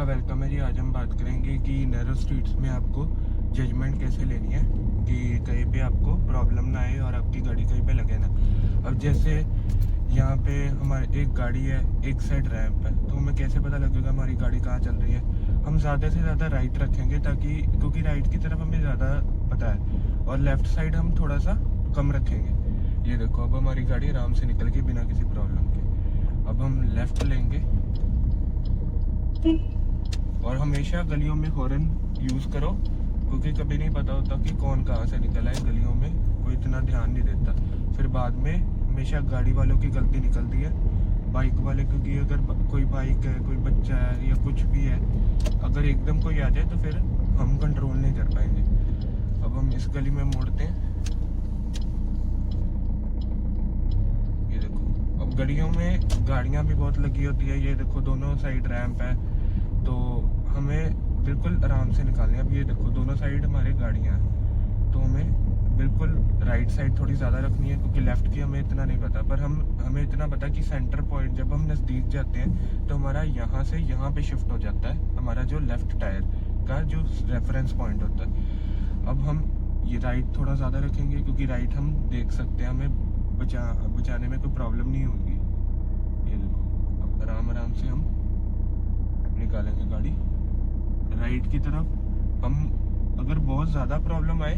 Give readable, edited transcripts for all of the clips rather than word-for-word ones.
आपका वेलकम है जी। आज हम बात करेंगे कि नैरो स्ट्रीट्स में आपको जजमेंट कैसे लेनी है कि कहीं पे आपको प्रॉब्लम ना आए और आपकी गाड़ी कहीं पे लगे ना। अब जैसे यहाँ पे हमारे एक गाड़ी है, एक साइड रैंप है, तो हमें कैसे पता लगेगा हमारी गाड़ी कहाँ चल रही है। हम ज़्यादा से ज़्यादा राइट रखेंगे ताकि, क्योंकि राइट की तरफ हमें ज़्यादा पता है, और लेफ़्ट साइड हम थोड़ा सा कम रखेंगे। ये देखो, अब हमारी गाड़ी आराम से निकल गई बिना किसी प्रॉब्लम के। अब हम लेफ़्ट लेंगे और हमेशा गलियों में हॉर्न यूज़ करो, क्योंकि कभी नहीं पता होता कि कौन कहाँ से निकला है। गलियों में कोई इतना ध्यान नहीं देता, फिर बाद में हमेशा गाड़ी वालों की गलती निकलती है, बाइक वाले। क्योंकि अगर कोई बाइक है, कोई बच्चा है या कुछ भी है, अगर एकदम कोई आ जाए तो फिर हम कंट्रोल नहीं कर पाएंगे। अब हम इस गली में मोड़ते हैं। ये देखो, अब गलियों में गाड़ियाँ भी बहुत लगी होती है। ये देखो, दोनों साइड रैंप है, तो हमें बिल्कुल आराम से निकालनी है। अब ये देखो, दोनों साइड हमारे गाड़ियाँ हैं, तो हमें बिल्कुल राइट साइड थोड़ी ज़्यादा रखनी है, क्योंकि लेफ़्ट की हमें इतना नहीं पता। पर हमें इतना पता कि सेंटर पॉइंट जब हम नज़दीक जाते हैं तो हमारा यहाँ से यहाँ पे शिफ्ट हो जाता है, हमारा जो लेफ़्ट टायर का जो रेफरेंस पॉइंट होता है। अब हम ये राइट थोड़ा ज़्यादा रखेंगे, क्योंकि राइट हम देख सकते हैं, हमें बचाने में कोई प्रॉब्लम नहीं होगी। ये देखो, अब आराम से हम निकालेंगे गाड़ी राइट की तरफ। हम अगर बहुत ज़्यादा प्रॉब्लम आए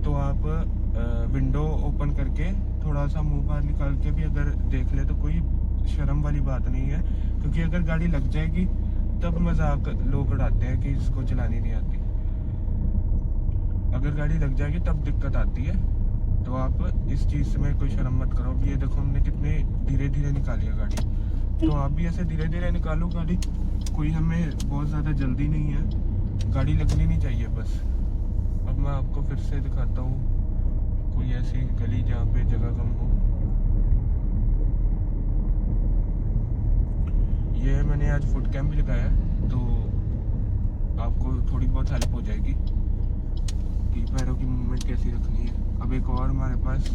तो आप विंडो ओपन करके थोड़ा सा मुंह बाहर निकाल के भी अगर देख ले तो कोई शर्म वाली बात नहीं है, क्योंकि अगर गाड़ी लग जाएगी तब मजाक लोग उड़ाते हैं कि इसको चलानी नहीं आती। अगर गाड़ी लग जाएगी तब दिक्कत आती है, तो आप इस चीज़ में कोई शर्म मत करो। अब ये देखो, हमने कितने धीरे धीरे निकाली है गाड़ी, तो आप भी ऐसे धीरे धीरे निकालो गाड़ी। कोई हमें बहुत ज़्यादा जल्दी नहीं है, गाड़ी लगनी नहीं चाहिए बस। अब मैं आपको फिर से दिखाता हूँ कोई ऐसी गली जहाँ पे जगह कम हो। ये मैंने आज फुट कैम्प भी लगाया है, तो आपको थोड़ी बहुत हेल्प हो जाएगी कि पैरों की मूवमेंट कैसी रखनी है। अब एक और हमारे पास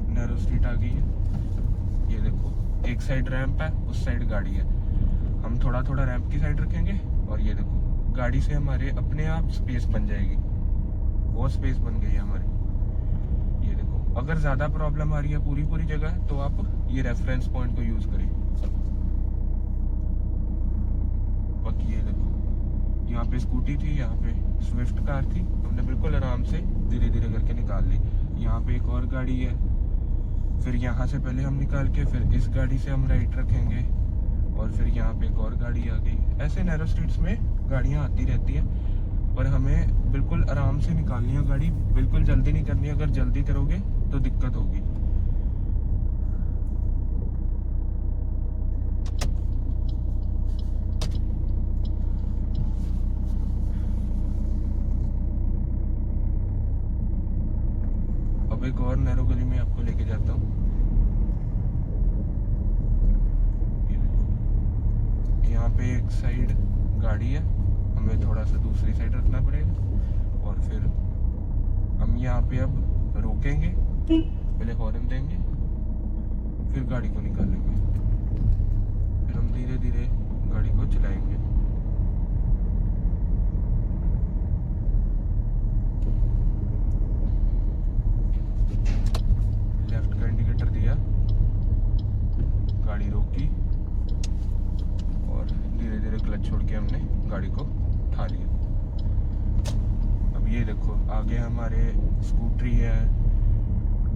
नैरो स्ट्रीट आ गई है। ये देखो, एक साइड रैंप है, उस साइड गाड़ी है। हम थोड़ा थोड़ा रैंप की साइड रखेंगे, और ये देखो, गाड़ी से हमारे अपने आप स्पेस बन जाएगी। बहुत स्पेस बन गई है हमारी। ये देखो, अगर ज़्यादा प्रॉब्लम आ रही है पूरी जगह, तो आप ये रेफरेंस पॉइंट को यूज़ करें। बाकी ये देखो, यहाँ पे स्कूटी थी, यहाँ पे स्विफ्ट कार थी, हमने बिल्कुल आराम से धीरे धीरे करके निकाल ली। यहाँ पे एक और गाड़ी है, फिर यहाँ से पहले हम निकाल के फिर इस गाड़ी से हम राइट रखेंगे, और फिर यहाँ पे एक और गाड़ी आ गई। ऐसे नैरो स्ट्रीट्स में गाड़ियाँ आती रहती हैं, पर हमें बिल्कुल आराम से निकालनी है गाड़ी, बिल्कुल जल्दी नहीं करनी। अगर जल्दी करोगे तो दिक्कत होगी। अब एक और नैरो गली में आपको लेके जाता हूँ। यहाँ पे एक साइड गाड़ी है, हमें थोड़ा सा दूसरी साइड रखना पड़ेगा, और फिर हम यहाँ पे अब रोकेंगे, पहले हॉर्न देंगे, फिर गाड़ी को निकालेंगे, फिर हम धीरे धीरे गाड़ी को चलाएंगे। लेफ्ट का इंडिकेटर दिया, गाड़ी रोकी, और धीरे धीरे क्लच छोड़ के हमने गाड़ी को उठा लिया। अब ये देखो, आगे हमारे स्कूटरी है,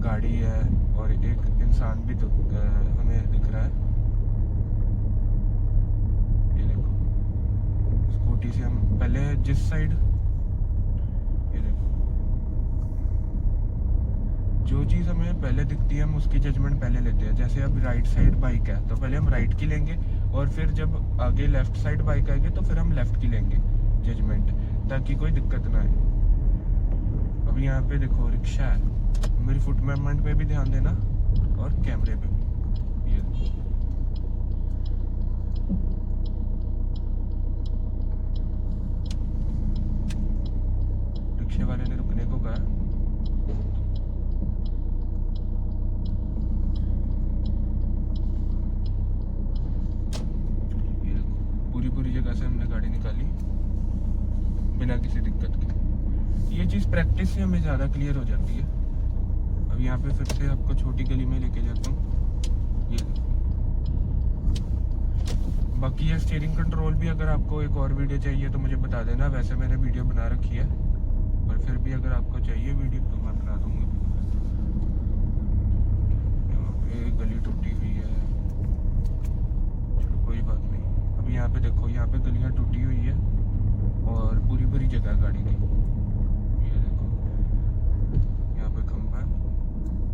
गाड़ी है, और एक इंसान भी तो हमें दिख रहा है। ये देखो, स्कूटी से हम पहले जिस साइड, ये देखो, जो चीज़ हमें पहले दिखती है हम उसकी जजमेंट पहले लेते हैं। जैसे अब राइट साइड बाइक है, तो पहले हम राइट की लेंगे, और फिर जब आगे लेफ्ट साइड बाइक आएगी तो फिर हम लेफ्ट की लेंगे जजमेंट, ताकि कोई दिक्कत ना आए। अब यहाँ पे देखो, रिक्शा है, मेरी फुट मूवमेंट पे भी ध्यान देना, और कैमरे पे भी। ये देखो, रिक्शे वाले ने रुकने को कहा। ये देखो, पूरी जगह से हमने गाड़ी निकाली। बिना किसी दिक्कत के। ये चीज़ प्रैक्टिस से हमें ज़्यादा क्लियर हो जाती है। अब यहाँ पे फिर से आपको छोटी गली में लेके जाता हूँ। ये देखो। बाकी ये स्टीयरिंग कंट्रोल भी अगर आपको एक और वीडियो चाहिए तो मुझे बता देना। वैसे मैंने वीडियो बना रखी है, पर फिर भी अगर आपको चाहिए वीडियो तो मैं बना दूंगा। यहाँ पे गली टूटी हुई है, चलो कोई बात नहीं। अब यहाँ पे देखो, यहाँ पे गलियाँ टूटी हुई है और पूरी पूरी जगह गाड़ी की। ये देखो, यहाँ पे खंभा है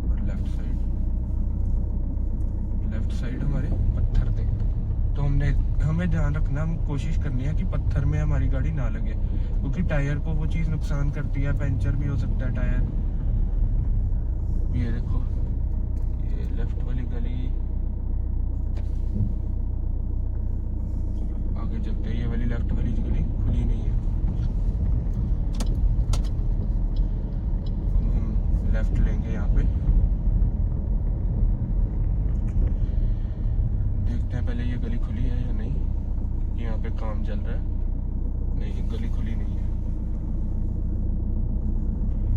और लेफ्ट साइड हमारे पत्थर थे। तो हमें ध्यान रखना, हम कोशिश करनी है कि पत्थर में हमारी गाड़ी ना लगे, क्योंकि टायर को वो चीज़ नुकसान करती है, पंचर भी हो सकता है टायर। ये देखो, ये लेफ्ट वाली गली, आगे चलते हैं। ये वाली लेफ्ट वाली गली खुली नहीं है, हम लेफ्ट लेंगे यहाँ पे। देखते हैं पहले ये गली खुली है या नहीं। यहाँ पे काम चल रहा है, नहीं गली खुली नहीं है।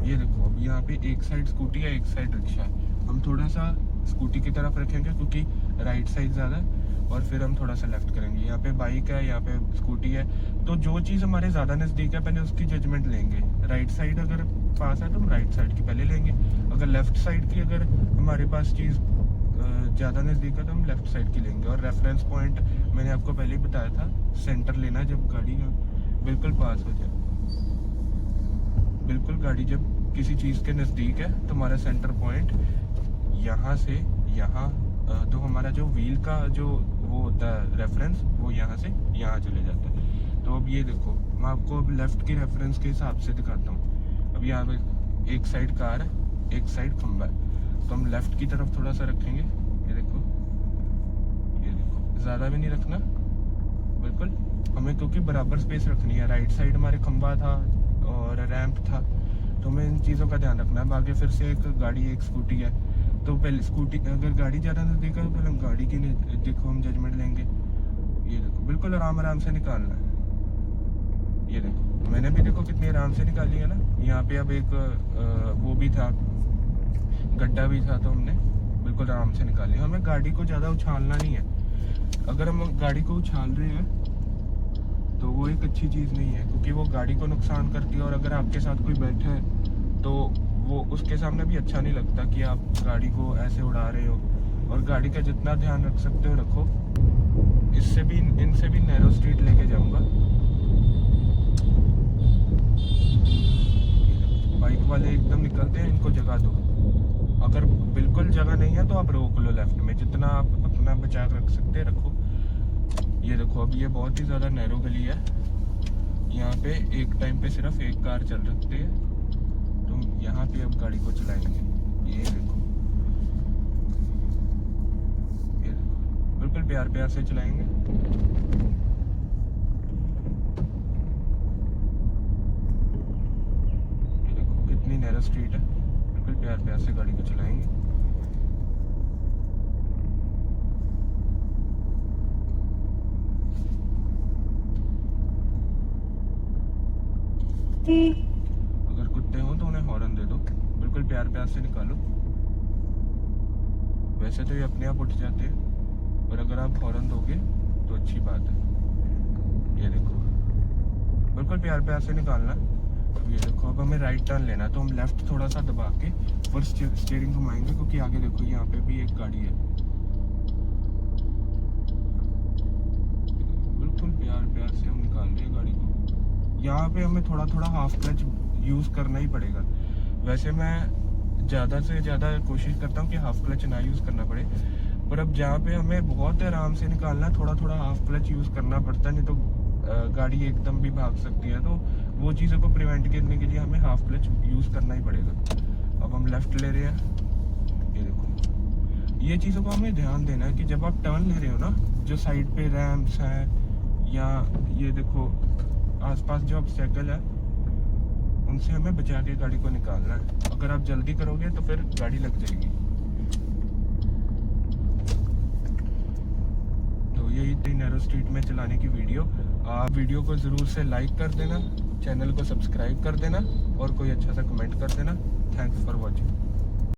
ये देखो, अब यहाँ पे एक साइड स्कूटी है, एक साइड रिक्शा है। हम थोड़ा सा स्कूटी की तरफ रखेंगे क्योंकि राइट साइड ज़्यादा है, और फिर हम थोड़ा सा लेफ्ट करेंगे। यहाँ पे बाइक है, यहाँ पे स्कूटी है, तो जो चीज़ हमारे ज़्यादा नज़दीक है पहले उसकी जजमेंट लेंगे। राइट साइड अगर पास है तो हम राइट साइड की पहले लेंगे। अगर लेफ्ट साइड की अगर हमारे पास चीज़ ज़्यादा नज़दीक है तो हम लेफ्ट साइड की लेंगे। और रेफरेंस पॉइंट मैंने आपको पहले ही बताया था, सेंटर लेना जब गाड़ी बिल्कुल पास हो जाए। बिल्कुल गाड़ी जब किसी चीज़ के नज़दीक है तो हमारा सेंटर पॉइंट यहाँ से यहाँ, तो हमारा जो व्हील का जो वो होता है रेफरेंस, वो यहाँ से यहाँ चले जाता है। तो अब ये देखो, मैं आपको अब लेफ़्ट की रेफरेंस के हिसाब से दिखाता हूँ। अब यहाँ पे एक साइड कार है, एक साइड खंबा है, तो हम लेफ़्ट की तरफ थोड़ा सा रखेंगे। ये देखो, ज़्यादा भी नहीं रखना बिल्कुल हमें, क्योंकि बराबर स्पेस रखनी है। राइट साइड हमारे खंबा था और रैंप था, तो हमें इन चीज़ों का ध्यान रखना है। आगे फिर से एक गाड़ी, एक स्कूटी है, तो पहले स्कूटी, अगर गाड़ी ज़्यादा नज़दीक है तो पहले हम गाड़ी की देखो हम जजमेंट लेंगे। ये देखो, बिल्कुल आराम से निकालना है। ये देखो, मैंने भी देखो कितनी आराम से निकाली है ना। यहाँ पे अब एक वो भी था, गड्ढा भी था, तो हमने बिल्कुल आराम से निकाली। हमें गाड़ी को ज़्यादा उछालना नहीं है। अगर हम गाड़ी को उछाल रहे हैं तो वो एक अच्छी चीज़ नहीं है, क्योंकि वो गाड़ी को नुकसान करती है। और अगर आपके साथ कोई बैठा है तो वो उसके सामने भी अच्छा नहीं लगता कि आप गाड़ी को ऐसे उड़ा रहे हो। और गाड़ी का जितना ध्यान रख सकते हो रखो। इनसे भी नैरो स्ट्रीट लेके जाऊंगा। बाइक वाले एकदम निकलते हैं, इनको जगह दो। अगर बिल्कुल जगह नहीं है तो आप रोक लो लेफ्ट में, जितना आप अपना बचा रख सकते रखो। ये देखो, अब ये बहुत ही ज़्यादा नैरो गली है। यहाँ पे एक टाइम पे सिर्फ एक कार चल सकती है, तो यहाँ पे अब गाड़ी को चलाएंगे। ये देखो, बिल्कुल प्यार से चलाएंगे। ये देखो कितनी नैरो स्ट्रीट है, बिल्कुल प्यार से गाड़ी को चलाएंगे। अगर कुत्ते हो तो उन्हें हॉर्न दे दो, बिल्कुल प्यार से निकालो। वैसे तो ये अपने आप उठ जाते हैं, पर अगर आप हॉर्न दोगे तो अच्छी बात है। ये देखो, बिल्कुल प्यार से निकालना। अब ये देखो, अब हमें राइट टर्न लेना, तो हम लेफ्ट थोड़ा सा दबा के और स्टीयरिंग घुमाएंगे, क्योंकि आगे देखो यहाँ पे भी एक गाड़ी है। बिल्कुल प्यार से हम निकाल रहे हैं गाड़ी को। यहाँ पे हमें थोड़ा हाफ क्लच यूज़ करना ही पड़ेगा। वैसे मैं ज़्यादा से ज़्यादा कोशिश करता हूँ कि हाफ क्लच ना यूज़ करना पड़े, पर अब जहाँ पे हमें बहुत आराम से निकालना, थोड़ा हाफ क्लच यूज़ करना पड़ता है, नहीं तो गाड़ी एकदम भी भाग सकती है। तो वो चीज़ों को प्रिवेंट करने के लिए हमें हाफ क्लच यूज़ करना ही पड़ेगा। अब हम लेफ़्ट ले रहे हैं। ये देखो, ये चीज़ों को हमें ध्यान देना है कि जब आप टर्न ले रहे हो ना, जो साइड पे रैम्प्स हैं या ये देखो आसपास जो ऑब्स्टेकल है, उनसे हमें बचा के गाड़ी को निकालना है। अगर आप जल्दी करोगे तो फिर गाड़ी लग जाएगी। तो यही थी नैरो स्ट्रीट में चलाने की वीडियो। आप वीडियो को ज़रूर से लाइक कर देना, चैनल को सब्सक्राइब कर देना और कोई अच्छा सा कमेंट कर देना। Thanks for watching.